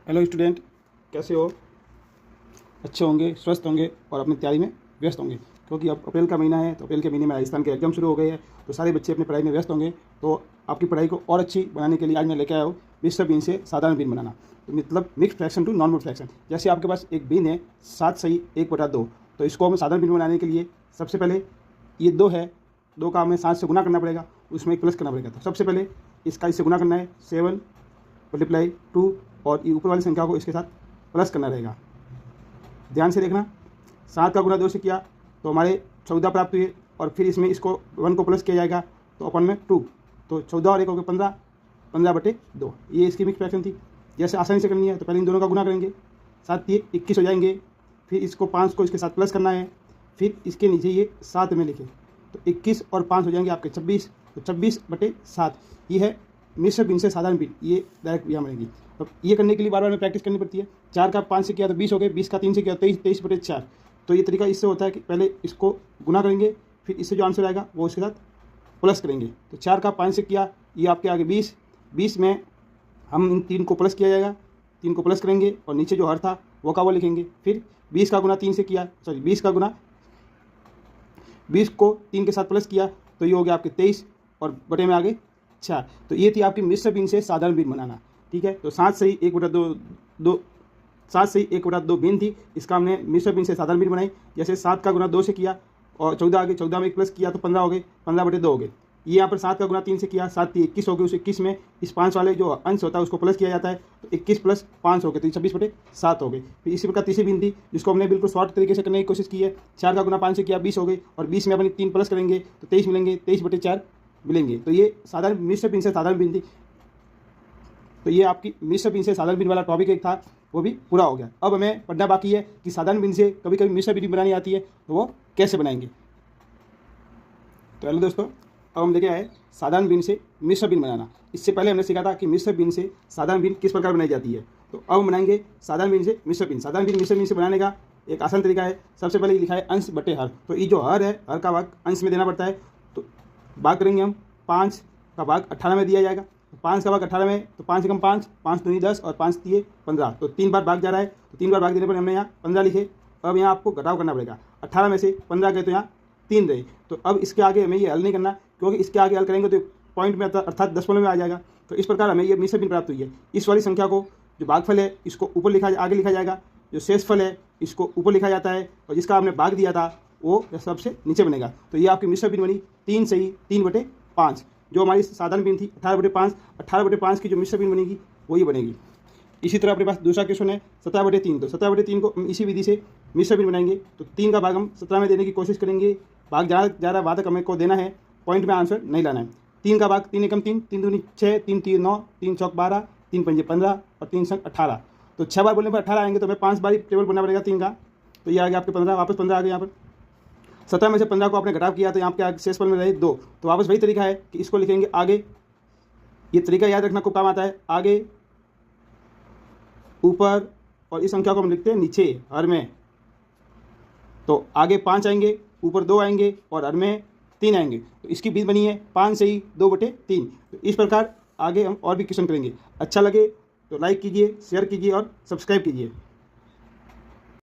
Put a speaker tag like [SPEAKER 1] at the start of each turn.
[SPEAKER 1] Hello student, कैसे हो? अच्छे होंगे, स्वस्थ होंगे और अपनी तैयारी में व्यस्त होंगे, क्योंकि अब अप्रैल का महीना है। तो अप्रैल के महीने में राजस्थान के एग्जाम शुरू हो गए हैं, तो सारे बच्चे अपनी पढ़ाई में व्यस्त होंगे। तो आपकी पढ़ाई को और अच्छी बनाने के लिए आज मैं लेकर आया हूँ मिश्र बीन से साधारण बीन बनाना। तो मतलब mix fraction to non mix fraction. जैसे आपके पास एक बीन है 7/1/2, तो इसको हम साधारण बीन बनाने के लिए सबसे पहले ये 2 है, 2 का हमें 7 से गुना करना पड़ेगा, उसमें एक प्लस करना पड़ेगा। तो सबसे पहले इसका इससे गुना करना है 7/2 और ये ऊपर वाली संख्या को इसके साथ प्लस करना रहेगा। ध्यान से देखना, 7 का गुना 2 से किया तो हमारे 14 प्राप्त हुए, और फिर इसमें इसको 1 को प्लस किया जाएगा तो अपन में 2, तो 14 और 1 हो गए 15, 15/2। ये इसकी मिक्स फ्रैक्शन थी। जैसे आसानी से करनी है तो पहले इन दोनों का गुना करेंगे, 7×3 = 21 हो जाएंगे। फिर इसको 5 को इसके साथ प्लस करना है, फिर इसके नीचे ये 7 में लिखे तो 21 और 5 हो जाएंगे आपके 26, तो 26/7। ये है मिश्र बीन से साधारण बीन, ये डायरेक्ट यहाँ बनेगी। तो ये करने के लिए बार बार में प्रैक्टिस करनी पड़ती है। 4 का 5 से किया तो 20 हो गए, 20 का 3 से किया 23, 23/4। तो ये तरीका इससे होता है कि पहले इसको गुना करेंगे, फिर इससे जो आंसर आएगा वो उसके साथ प्लस करेंगे। तो 4 का 5 से किया, ये आपके आगे 20, 20 में हम इन 3 को प्लस किया जाएगा, 3 को प्लस करेंगे और नीचे जो हर था वो का वो लिखेंगे। फिर 20 का गुना 3 से किया, 20 का गुना 20 को 3 के साथ प्लस किया तो ये हो गया आपके 23 और बटे में आगे 4। तो ये थी आपकी मिश्र बीन से साधारण बीन बनाना। ठीक है, तो 7/1/2 बीन थी, इसका हमने मिश्र बीन से साधारण बीन बनाई। जैसे 7 का गुना 2 से किया और 14 आगे 14 में एक प्लस किया तो 15 हो गए, 15/2 हो गए। ये यहाँ पर 7 का गुना 3 से किया, 7 21 हो गए, उस 21 में इस 5 वाले जो अंश होता है उसको प्लस किया जाता है, तो 21 + 5 हो गए, तो 26/7 हो गए। फिर इसी प्रकार तीसरी बीन थी जिसको हमने बिल्कुल शॉर्ट तरीके से करने की कोशिश की है। 4 का गुना 5 से किया, 20 हो गए, और 20 में अपनी 3 प्लस करेंगे तो 23 मिलेंगे, 23/4 मिलेंगे। तो ये साधारण मिश्र बीन से साधारण बीन थी। तो ये आपकी मिश्र बीन से साधारण बीन वाला टॉपिक एक था, वो भी पूरा हो गया। अब हमें पढ़ना बाकी है कि साधारण बीन से कभी कभी मिश्र बीन बनानी आती है तो वो कैसे बनाएंगे। तो हेलो दोस्तों, अब हम लेके आए साधारण बीन से मिश्र बीन बनाना। इससे पहले हमने सीखा था कि मिश्र बीन से साधारण बीन किस प्रकार बनाई जाती है। तो अब हम बनाएंगे साधारण बीन से मिश्र बीन। साधारण बीन मिश्र बीन से बनाने का एक आसान तरीका है। सबसे पहले लिखा है अंश बटे हर। तो ये जो हर है, हर का भाग अंश में देना पड़ता है। तो भाग करेंगे हम, 5 का भाग 18 में दिया जाएगा। तो 5 का भाग 18 में, तो 5 × 5, 5 दूनी 10 और 5 × 3 15। तो 3 बार भाग जा रहा है, तो 3 बार भाग देने पर हमने यहाँ 15 लिखे। अब यहाँ आपको घटाव करना पड़ेगा, 18 में से 15 गए तो यहाँ 3 रहे। तो अब इसके आगे हमें ये हल नहीं करना, क्योंकि इसके आगे हल करेंगे तो पॉइंट में अर्थात दशमलव में आ जाएगा। तो इस प्रकार हमें ये मिश्र बीन प्राप्त हुई है। इस वाली संख्या को, जो भागफल है, इसको ऊपर आगे लिखा जाएगा, जो शेषफल है इसको ऊपर लिखा जाता है, और जिसका हमने भाग दिया था वो सबसे नीचे बनेगा। तो ये आपकी मिश्र बीन बनी 3/3/5। जो हमारी साधारण बीन थी 18/5, 18/5 की जो मिश्र बीन बनेगी वो ये बनेगी। इसी तरह अपने पास दूसरा क्वेश्चन है 17/3। तो 17/3 को हम इसी विधि से मिश्र बीन बनाएंगे। तो 3 का भाग हम 17 में देने की कोशिश करेंगे। भाग ज़्यादा वादक हमें को देना है, पॉइंट में आंसर नहीं लाना है। 3 का भाग 3 × 3, 3 दूनी 6, 3 × 3 9, 3 × 4 12, 3 × 5 15 और 3 × 18। तो 6 बार बोलने पर 18 आएंगे, तो हमें 5 बार टेबल बनना पड़ेगा 3 का। तो ये आ गया आपके 15, वापस 15 आ गए। यहाँ पर 17 में से 15 को आपने घटाव किया तो यहाँ पे आगे शेषफल में रहे 2। तो वापस वही तरीका है कि इसको लिखेंगे आगे। ये तरीका याद रखना खूब काम आता है। आगे, ऊपर, और इस संख्या को हम लिखते हैं नीचे हर में। तो आगे 5 आएंगे, ऊपर 2 आएंगे और हर में 3 आएंगे। तो इसकी बीन बनी है 5/2/3। तो इस प्रकार आगे हम और भी क्वेश्चन करेंगे। अच्छा लगे तो लाइक कीजिए, शेयर कीजिए और सब्सक्राइब कीजिए।